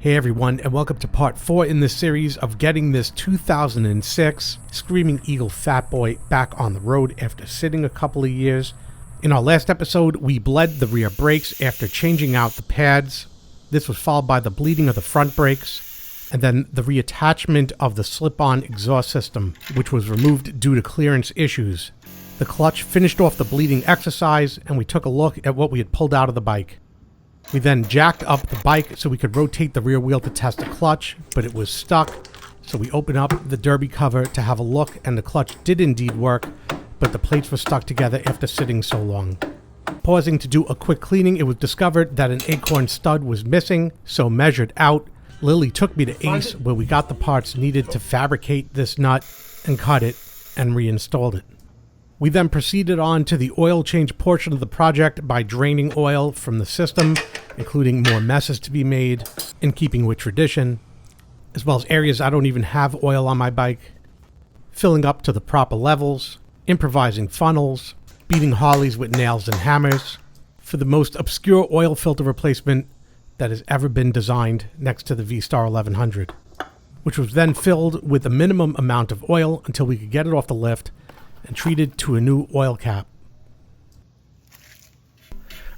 Hey everyone, and welcome to part 4 in this series of getting this 2006 Screaming Eagle FatBoy back on the road after sitting a couple of years. In our last episode, we bled the rear brakes after changing out the pads. This was followed by the bleeding of the front brakes, and then the reattachment of the slip-on exhaust system, which was removed due to clearance issues. The clutch finished off the bleeding exercise, and we took a look at what we had pulled out of the bike. We then jacked up the bike so we could rotate the rear wheel to test the clutch, but it was stuck. So we opened up the derby cover to have a look, and the clutch did indeed work, but the plates were stuck together after sitting so long. Pausing to do a quick cleaning, it was discovered that an acorn stud was missing, so measured out. Lily took me to Ace, where we got the parts needed to fabricate this nut and cut it and reinstalled it. We then proceeded on to the oil change portion of the project by draining oil from the system, including more messes to be made, in keeping with tradition, as well as areas I don't even have oil on my bike, filling up to the proper levels, improvising funnels, beating Harleys with nails and hammers, for the most obscure oil filter replacement that has ever been designed next to the V-Star 1100, which was then filled with a minimum amount of oil until we could get it off the lift and treated to a new oil cap.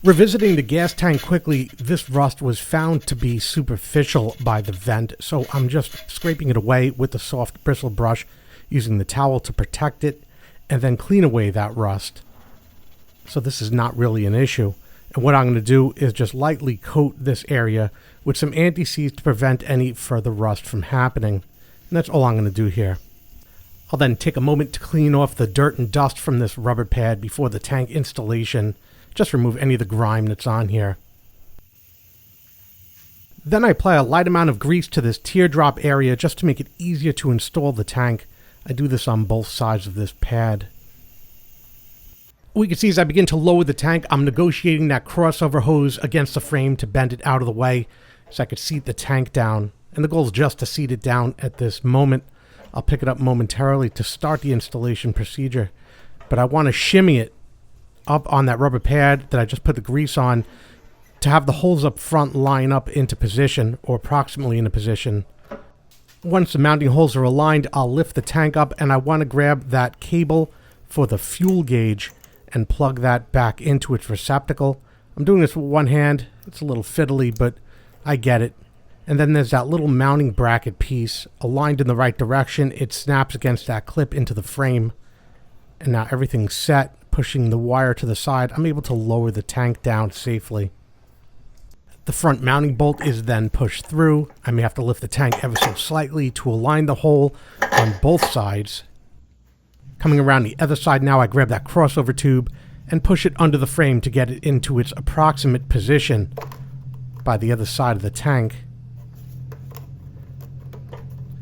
Revisiting the gas tank quickly, this rust was found to be superficial by the vent, so I'm just scraping it away with the soft bristle brush, using the towel to protect it, and then clean away that rust. So this is not really an issue. And what I'm going to do is just lightly coat this area with some anti-seize to prevent any further rust from happening. And that's all I'm going to do here. I'll then take a moment to clean off the dirt and dust from this rubber pad before the tank installation. Just remove any of the grime that's on here. Then I apply a light amount of grease to this teardrop area just to make it easier to install the tank. I do this on both sides of this pad. What you can see as I begin to lower the tank, I'm negotiating that crossover hose against the frame to bend it out of the way so I could seat the tank down. And the goal is just to seat it down at this moment. I'll pick it up momentarily to start the installation procedure, but I want to shimmy it up on that rubber pad that I just put the grease on to have the holes up front line up into position, or approximately in a position. Once the mounting holes are aligned, I'll lift the tank up, and I want to grab that cable for the fuel gauge and plug that back into its receptacle. I'm doing this with one hand. It's a little fiddly, but I get it. And then there's that little mounting bracket piece aligned in the right direction. It snaps against that clip into the frame. And now everything's set. Pushing the wire to the side, I'm able to lower the tank down safely. The front mounting bolt is then pushed through. I may have to lift the tank ever so slightly to align the hole on both sides. Coming around the other side now, I grab that crossover tube and push it under the frame to get it into its approximate position by the other side of the tank.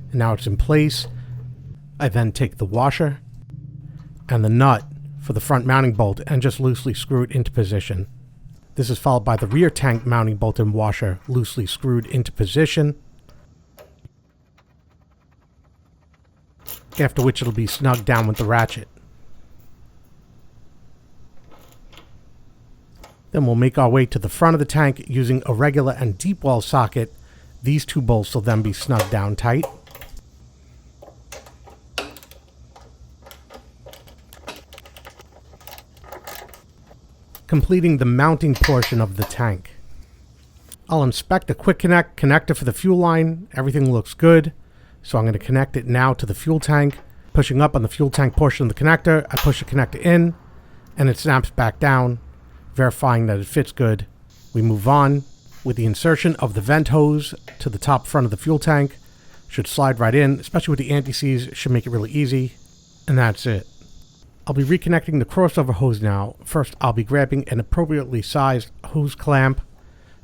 And now it's in place. I then take the washer and the nut for the front mounting bolt and just loosely screw it into position. This is followed by the rear tank mounting bolt and washer loosely screwed into position, after which it'll be snugged down with the ratchet. Then we'll make our way to the front of the tank using a regular and deep well socket. These two bolts will then be snugged down tight. Completing the mounting portion of the tank. I'll inspect the quick connect connector for the fuel line. Everything looks good, so I'm going to connect it now to the fuel tank. Pushing up on the fuel tank portion of the connector, I push the connector in, and it snaps back down, verifying that it fits good. We move on with the insertion of the vent hose to the top front of the fuel tank. Should slide right in, especially with the anti-seize, should make it really easy, and that's it. I'll be reconnecting the crossover hose now. First, I'll be grabbing an appropriately sized hose clamp.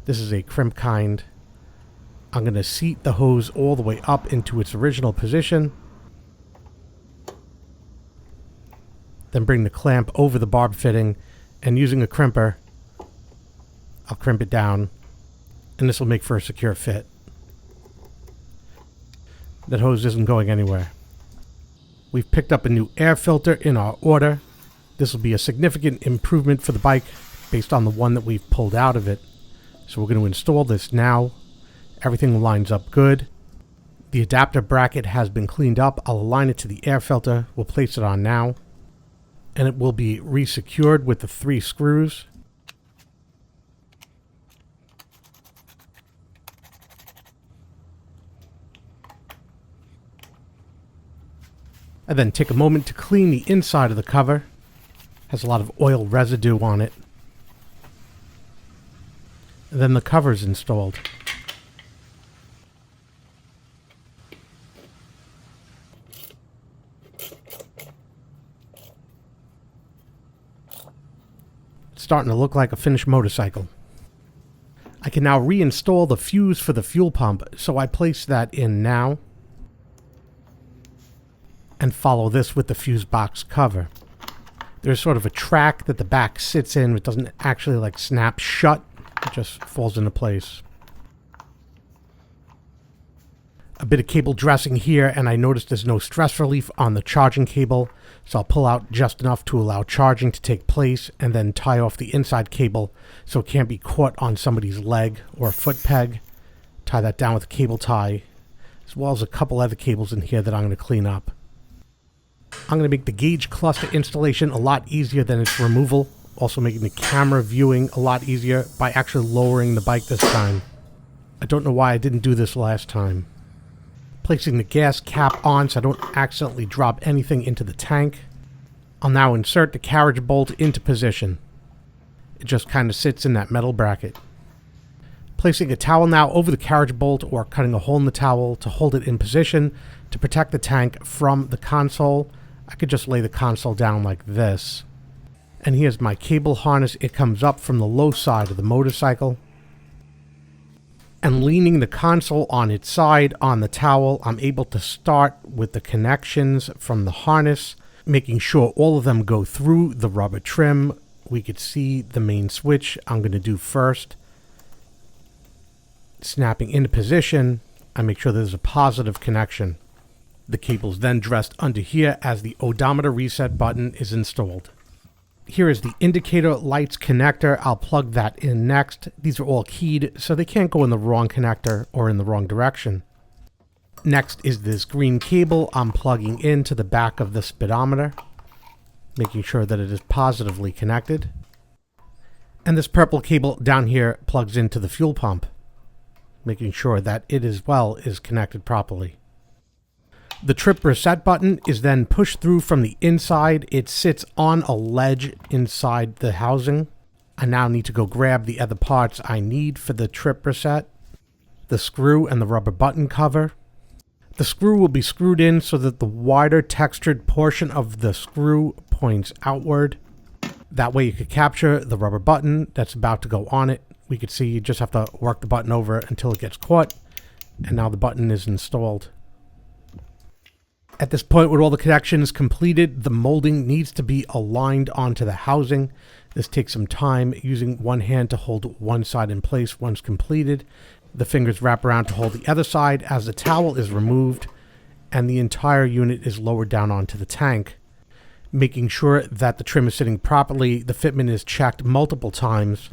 This is a crimp kind. I'm going to seat the hose all the way up into its original position. Then bring the clamp over the barb fitting, and using a crimper, I'll crimp it down, and this will make for a secure fit. That hose isn't going anywhere. We've picked up a new air filter in our order. This will be a significant improvement for the bike based on the one that we've pulled out of it. So we're going to install this now. Everything lines up good. The adapter bracket has been cleaned up. I'll align it to the air filter. We'll place it on now. And it will be resecured with the 3 screws. And then take a moment to clean the inside of the cover. Has a lot of oil residue on it. And then the cover is installed. It's starting to look like a finished motorcycle. I can now reinstall the fuse for the fuel pump, so I place that in now. And follow this with the fuse box cover. There's sort of a track that the back sits in. It doesn't actually like snap shut. It just falls into place. A bit of cable dressing here, and I noticed there's no stress relief on the charging cable, so I'll pull out just enough to allow charging to take place and then tie off the inside cable so it can't be caught on somebody's leg or a foot peg. Tie that down with a cable tie, as well as a couple other cables in here that I'm going to clean up. I'm going to make the gauge cluster installation a lot easier than its removal, also making the camera viewing a lot easier by actually lowering the bike this time. I don't know why I didn't do this last time. Placing the gas cap on so I don't accidentally drop anything into the tank. I'll now insert the carriage bolt into position. It just kind of sits in that metal bracket. Placing a towel now over the carriage bolt or cutting a hole in the towel to hold it in position to protect the tank from the console. I could just lay the console down like this. And here's my cable harness. It comes up from the low side of the motorcycle. And leaning the console on its side on the towel, I'm able to start with the connections from the harness, making sure all of them go through the rubber trim. We could see the main switch I'm going to do first. Snapping into position, I make sure there's a positive connection. The cable's then dressed under here as the odometer reset button is installed. Here is the indicator lights connector. I'll plug that in next. These are all keyed, so they can't go in the wrong connector or in the wrong direction. Next is this green cable I'm plugging into the back of the speedometer, making sure that it is positively connected. And this purple cable down here plugs into the fuel pump, making sure that it as well is connected properly. The trip reset button is then pushed through from the inside. It sits on a ledge inside the housing. I now need to go grab the other parts I need for the trip reset. The screw and the rubber button cover. The screw will be screwed in so that the wider textured portion of the screw points outward. That way you could capture the rubber button that's about to go on it. We could see you just have to work the button over until it gets caught. And now the button is installed. At this point, with all the connections completed, the molding needs to be aligned onto the housing. This takes some time, using one hand to hold one side in place once completed. The fingers wrap around to hold the other side as the towel is removed, and the entire unit is lowered down onto the tank. Making sure that the trim is sitting properly, the fitment is checked multiple times,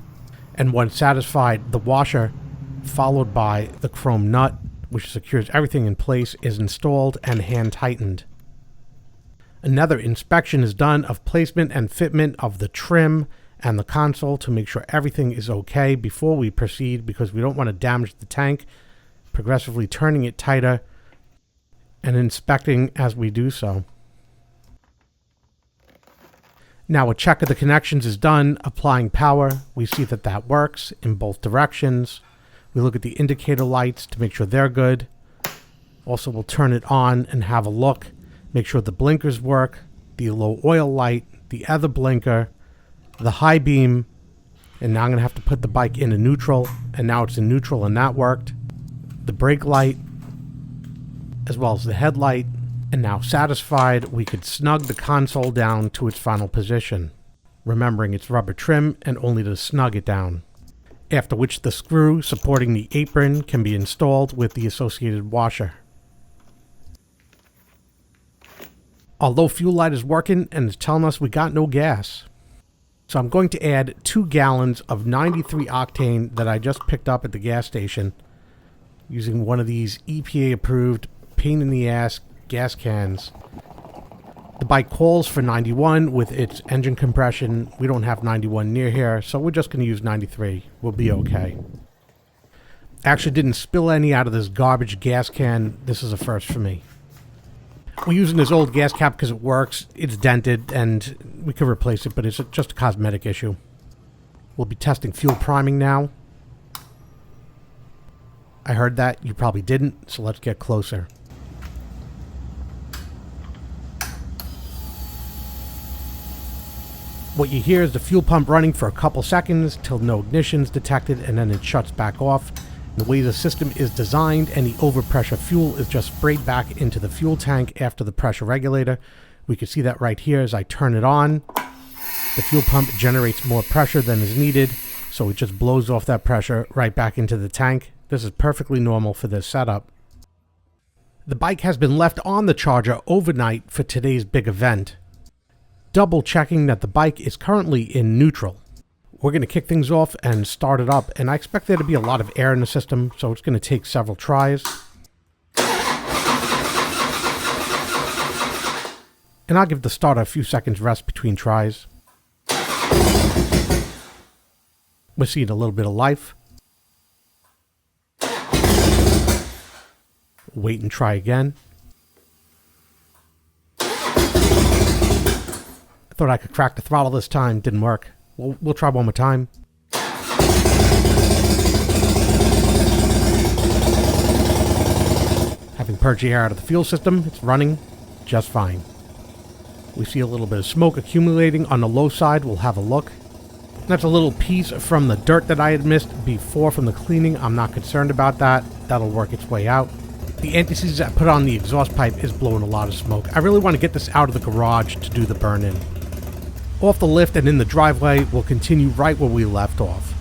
and once satisfied, the washer, followed by the chrome nut, which secures everything in place, is installed and hand tightened. Another inspection is done of placement and fitment of the trim and the console to make sure everything is okay before we proceed, because we don't want to damage the tank, progressively turning it tighter and inspecting as we do so. Now a check of the connections is done. Applying power, we see that that works in both directions. We look at the indicator lights to make sure they're good. Also, we'll turn it on and have a look. Make sure the blinkers work, the low oil light, the other blinker, the high beam, and now I'm going to have to put the bike into neutral, and now it's in neutral and that worked. The brake light, as well as the headlight, and now satisfied, we could snug the console down to its final position, remembering it's rubber trim and only to snug it down. After which the screw supporting the apron can be installed with the associated washer. Although fuel light is working and it's telling us we got no gas. So I'm going to add 2 gallons of 93 octane that I just picked up at the gas station using one of these EPA approved pain in the ass gas cans. The bike calls for 91 with its engine compression. We don't have 91 near here, so we're just going to use 93. We'll be okay. Actually didn't spill any out of this garbage gas can. This is a first for me. We're using this old gas cap because it works. It's dented and we could replace it, but it's just a cosmetic issue. We'll be testing fuel priming now. I heard that. You probably didn't, so let's get closer. What you hear is the fuel pump running for a couple seconds till no ignition is detected, and then it shuts back off. The way the system is designed, any overpressure fuel is just sprayed back into the fuel tank after the pressure regulator. We can see that right here as I turn it on. The fuel pump generates more pressure than is needed, so it just blows off that pressure right back into the tank. This is perfectly normal for this setup. The bike has been left on the charger overnight for today's big event. Double checking that the bike is currently in neutral. We're going to kick things off and start it up, and I expect there to be a lot of air in the system, so it's going to take several tries. And I'll give the starter a few seconds rest between tries. We're seeing a little bit of life. Wait and try again. I thought I could crack the throttle this time. Didn't work. We'll try one more time. Having purged the air out of the fuel system, it's running just fine. We see a little bit of smoke accumulating on the low side. We'll have a look. That's a little piece from the dirt that I had missed before from the cleaning. I'm not concerned about that. That'll work its way out. The anti-seize I put on the exhaust pipe is blowing a lot of smoke. I really want to get this out of the garage to do the burn-in. Off the lift and in the driveway, we'll continue right where we left off.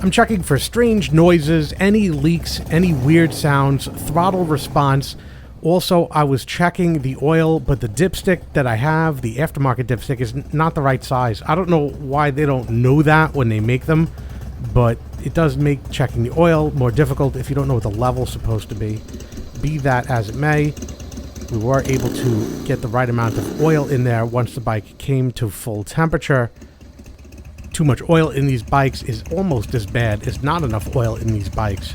I'm checking for strange noises, any leaks, any weird sounds, throttle response. Also, I was checking the oil, but the dipstick that I have, the aftermarket dipstick, is not the right size. I don't know why they don't know that when they make them, but it does make checking the oil more difficult if you don't know what the level's supposed to be. Be that as it may, we were able to get the right amount of oil in there once the bike came to full temperature. Too much oil in these bikes is almost as bad as not enough oil in these bikes.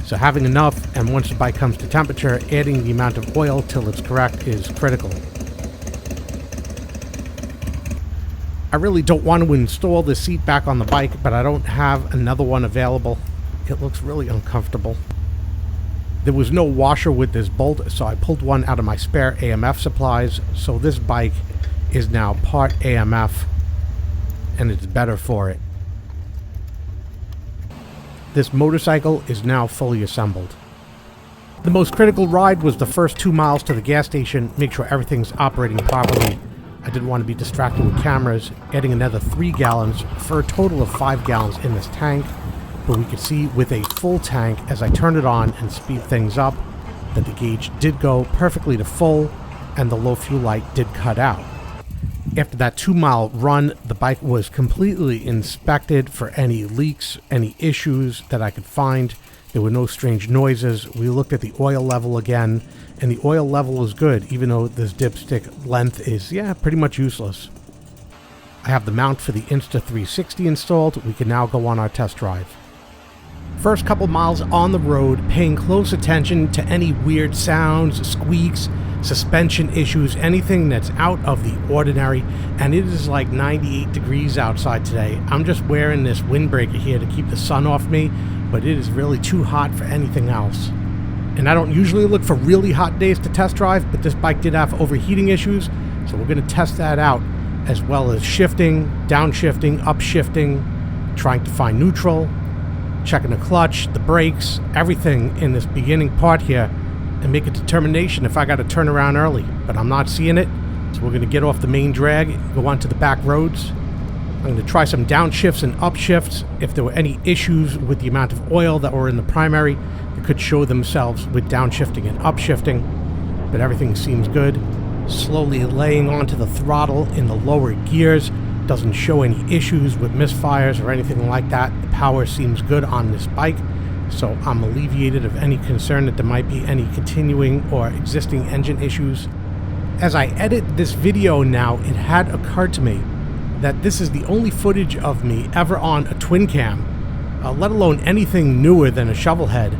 So having enough, and once the bike comes to temperature, adding the amount of oil till it's correct is critical. I really don't want to install the seat back on the bike, but I don't have another one available. It looks really uncomfortable. There was no washer with this bolt, so I pulled one out of my spare AMF supplies. So this bike is now part AMF, and it's better for it. This motorcycle is now fully assembled. The most critical ride was the first 2 miles to the gas station, make sure everything's operating properly. I didn't want to be distracted with cameras, adding another 3 gallons for a total of 5 gallons in this tank. But we could see with a full tank as I turned it on and speed things up that the gauge did go perfectly to full and the low fuel light did cut out. After that 2-mile run, the bike was completely inspected for any leaks, any issues that I could find. There were no strange noises. We looked at the oil level again, and the oil level was good, even though this dipstick length is, pretty much useless. I have the mount for the Insta360 installed. We can now go on our test drive. First couple miles on the road, paying close attention to any weird sounds, squeaks, suspension issues, anything that's out of the ordinary. And it is like 98 degrees outside today. I'm just wearing this windbreaker here to keep the sun off me, but it is really too hot for anything else. And I don't usually look for really hot days to test drive, but this bike did have overheating issues, so we're going to test that out, as well as shifting, downshifting, upshifting, trying to find neutral, checking the clutch, the brakes, everything in this beginning part here, and make a determination if I got to turn around early. But I'm not seeing it, so we're going to get off the main drag and go onto the back roads. I'm going to try some downshifts and upshifts. If there were any issues with the amount of oil that were in the primary, it could show themselves with downshifting and upshifting. but everything seems good. Slowly laying onto the throttle in the lower gears. Doesn't show any issues with misfires or anything like that. The power seems good on this bike, so I'm alleviated of any concern that there might be any continuing or existing engine issues. As I edit this video now, it had occurred to me that this is the only footage of me ever on a twin cam, let alone anything newer than a shovel head,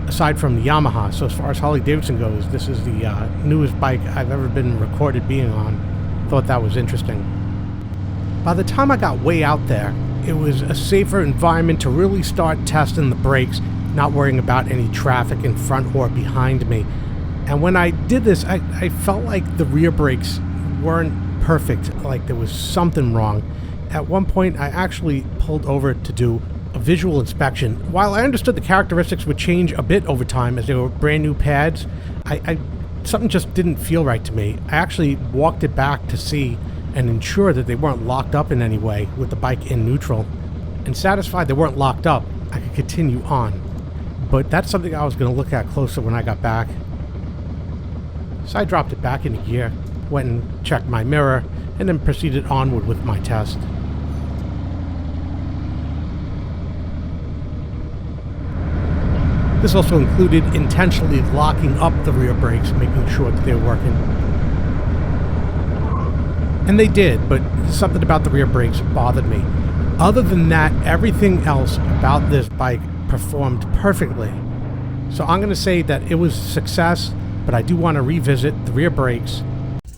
aside from the Yamaha. So as far as Harley Davidson goes, this is the newest bike I've ever been recorded being on. Thought that was interesting. By the time I got way out there, it was a safer environment to really start testing the brakes, not worrying about any traffic in front or behind me. And when I did this, I felt like the rear brakes weren't perfect, like there was something wrong. At one point, I actually pulled over to do a visual inspection. While I understood the characteristics would change a bit over time as they were brand new pads, something just didn't feel right to me. I actually walked it back to see and ensure that they weren't locked up in any way with the bike in neutral. And satisfied they weren't locked up, I could continue on. But that's something I was going to look at closer when I got back. So I dropped it back into gear, went and checked my mirror, and then proceeded onward with my test. This also included intentionally locking up the rear brakes, making sure that they were working. And they did, but something about the rear brakes bothered me. Other than that, everything else about this bike performed perfectly. So I'm going to say that it was a success, but I do want to revisit the rear brakes.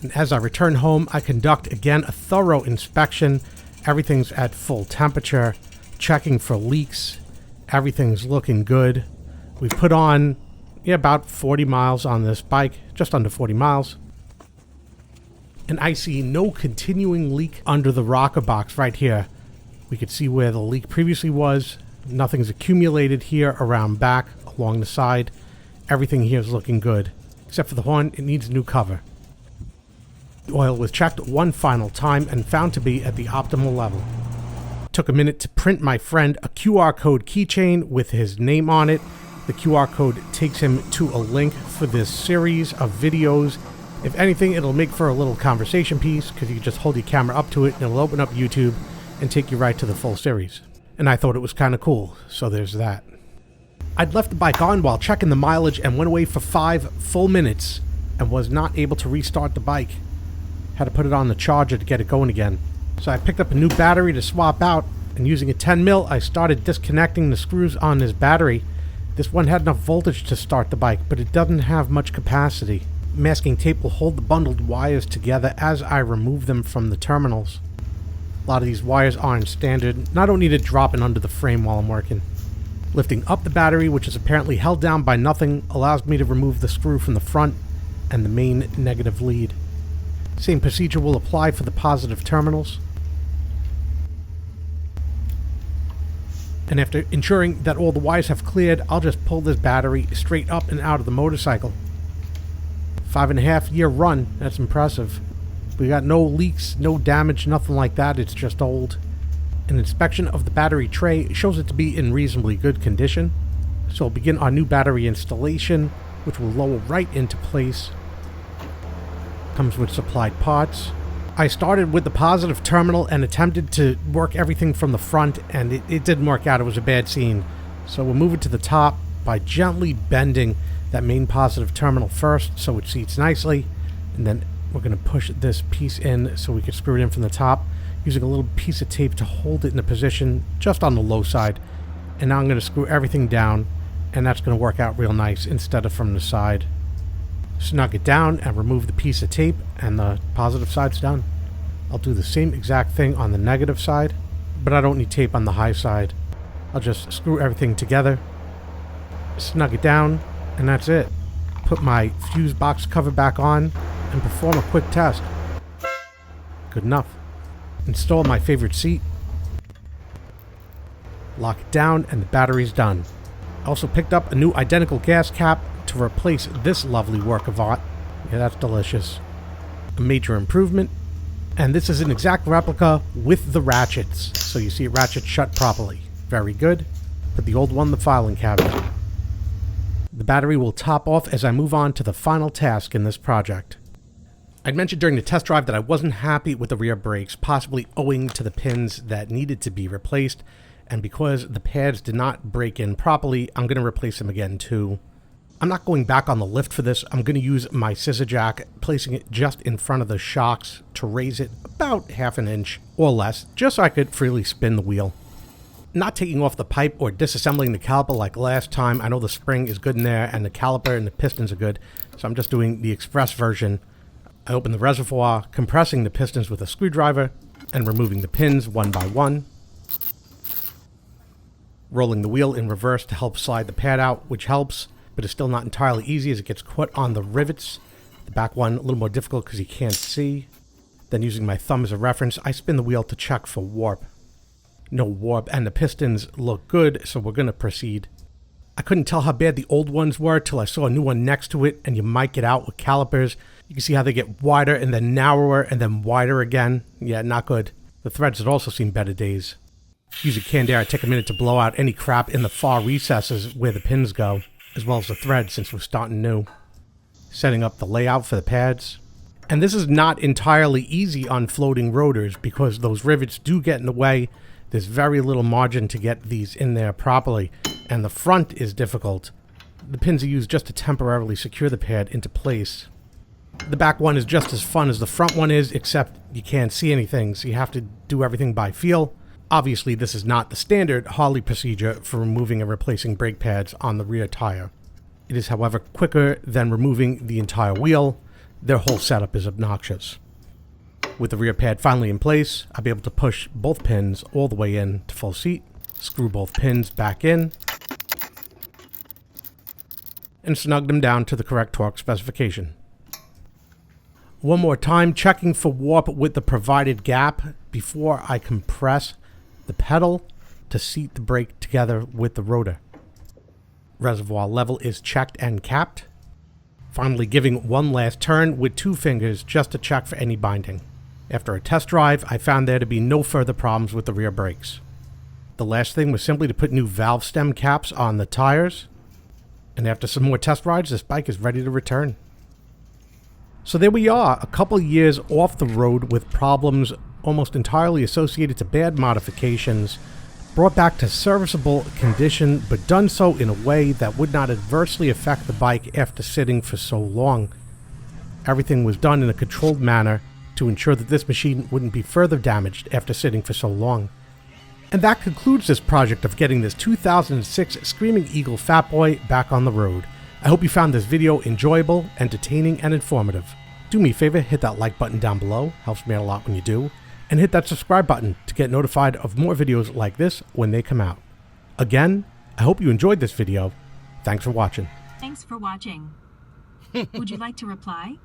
And as I return home, I conduct again a thorough inspection. Everything's at full temperature, checking for leaks. Everything's looking good. We've put on about 40 miles on this bike, just under 40 miles. And I see no continuing leak under the rocker box right here. We could see where the leak previously was. Nothing's accumulated here around back, along the side. Everything here is looking good. Except for the horn, it needs a new cover. The oil was checked one final time and found to be at the optimal level. Took a minute to print my friend a QR code keychain with his name on it. The QR code takes him to a link for this series of videos. If anything, it'll make for a little conversation piece because you can just hold your camera up to it and it'll open up YouTube and take you right to the full series. And I thought it was kind of cool, so there's that. I'd left the bike on while checking the mileage and went away for 5 full minutes and was not able to restart the bike. Had to put it on the charger to get it going again. So I picked up a new battery to swap out, and using a 10mm, I started disconnecting the screws on this battery. This one had enough voltage to start the bike, but it doesn't have much capacity. Masking tape will hold the bundled wires together as I remove them from the terminals. A lot of these wires aren't standard, and I don't need it dropping under the frame while I'm working. Lifting up the battery, which is apparently held down by nothing, allows me to remove the screw from the front and the main negative lead. Same procedure will apply for the positive terminals. And after ensuring that all the wires have cleared, I'll just pull this battery straight up and out of the motorcycle. 5.5 year run, that's impressive. We got no leaks, no damage, nothing like that, it's just old. An inspection of the battery tray shows it to be in reasonably good condition. So we'll begin our new battery installation, which will lower right into place. Comes with supplied parts. I started with the positive terminal and attempted to work everything from the front, and it didn't work out. It was a bad scene. So we'll move it to the top by gently bending that main positive terminal first so it seats nicely, and then we're going to push this piece in so we can screw it in from the top, using a little piece of tape to hold it in a position just on the low side. And now I'm going to screw everything down, and that's going to work out real nice instead of from the side. Snug it down and remove the piece of tape, and the positive side's done. I'll do the same exact thing on the negative side, but I don't need tape on the high side. I'll just screw everything together, snug it down, and that's it. Put my fuse box cover back on and perform a quick test. Good enough. Install my favorite seat, lock it down, and the battery's done. I also picked up a new identical gas cap to replace this lovely work of art. Yeah, that's delicious. A major improvement. And this is an exact replica with the ratchets, so you see it ratchet shut properly. Very good. Put the old one in the filing cabinet. The battery will top off as I move on to the final task in this project. I'd mentioned during the test drive that I wasn't happy with the rear brakes, possibly owing to the pins that needed to be replaced, and because the pads did not break in properly, I'm going to replace them again too. I'm not going back on the lift for this. I'm going to use my scissor jack, placing it just in front of the shocks to raise it about half an inch or less, just so I could freely spin the wheel. Not taking off the pipe or disassembling the caliper like last time. I know the spring is good in there and the caliper and the pistons are good, so I'm just doing the express version. I open the reservoir, compressing the pistons with a screwdriver and removing the pins one by one. Rolling the wheel in reverse to help slide the pad out, which helps, but it's still not entirely easy as it gets caught on the rivets. The back one a little more difficult because you can't see. Then using my thumb as a reference, I spin the wheel to check for warp. No warp, and the pistons look good, so we're going to proceed. I couldn't tell how bad the old ones were till I saw a new one next to it, and you mic it out with calipers. You can see how they get wider and then narrower and then wider again. Yeah, not good. The threads had also seen better days. Using canned air, I take a minute to blow out any crap in the far recesses where the pins go, as well as the threads since we're starting new. Setting up the layout for the pads. And this is not entirely easy on floating rotors because those rivets do get in the way. There's very little margin to get these in there properly, and the front is difficult. The pins are used just to temporarily secure the pad into place. The back one is just as fun as the front one is, except you can't see anything, so you have to do everything by feel. Obviously, this is not the standard Harley procedure for removing and replacing brake pads on the rear tire. It is, however, quicker than removing the entire wheel. Their whole setup is obnoxious. With the rear pad finally in place, I'll be able to push both pins all the way in to full seat, screw both pins back in, and snug them down to the correct torque specification. One more time, checking for warp with the provided gap before I compress the pedal to seat the brake together with the rotor. Reservoir level is checked and capped. Finally giving one last turn with 2 fingers just to check for any binding. After a test drive, I found there to be no further problems with the rear brakes. The last thing was simply to put new valve stem caps on the tires. And after some more test rides, this bike is ready to return. So there we are, a couple years off the road with problems almost entirely associated to bad modifications, brought back to serviceable condition, but done so in a way that would not adversely affect the bike after sitting for so long. Everything was done in a controlled manner to ensure that this machine wouldn't be further damaged after sitting for so long. And that concludes this project of getting this 2006 Screaming Eagle FatBoy back on the road. I hope you found this video enjoyable, entertaining, and informative. Do me a favor, hit that like button down below, helps me out a lot when you do, and hit that subscribe button to get notified of more videos like this when they come out. Again, I hope you enjoyed this video. Thanks for watching. Thanks for watching. Would you like to reply?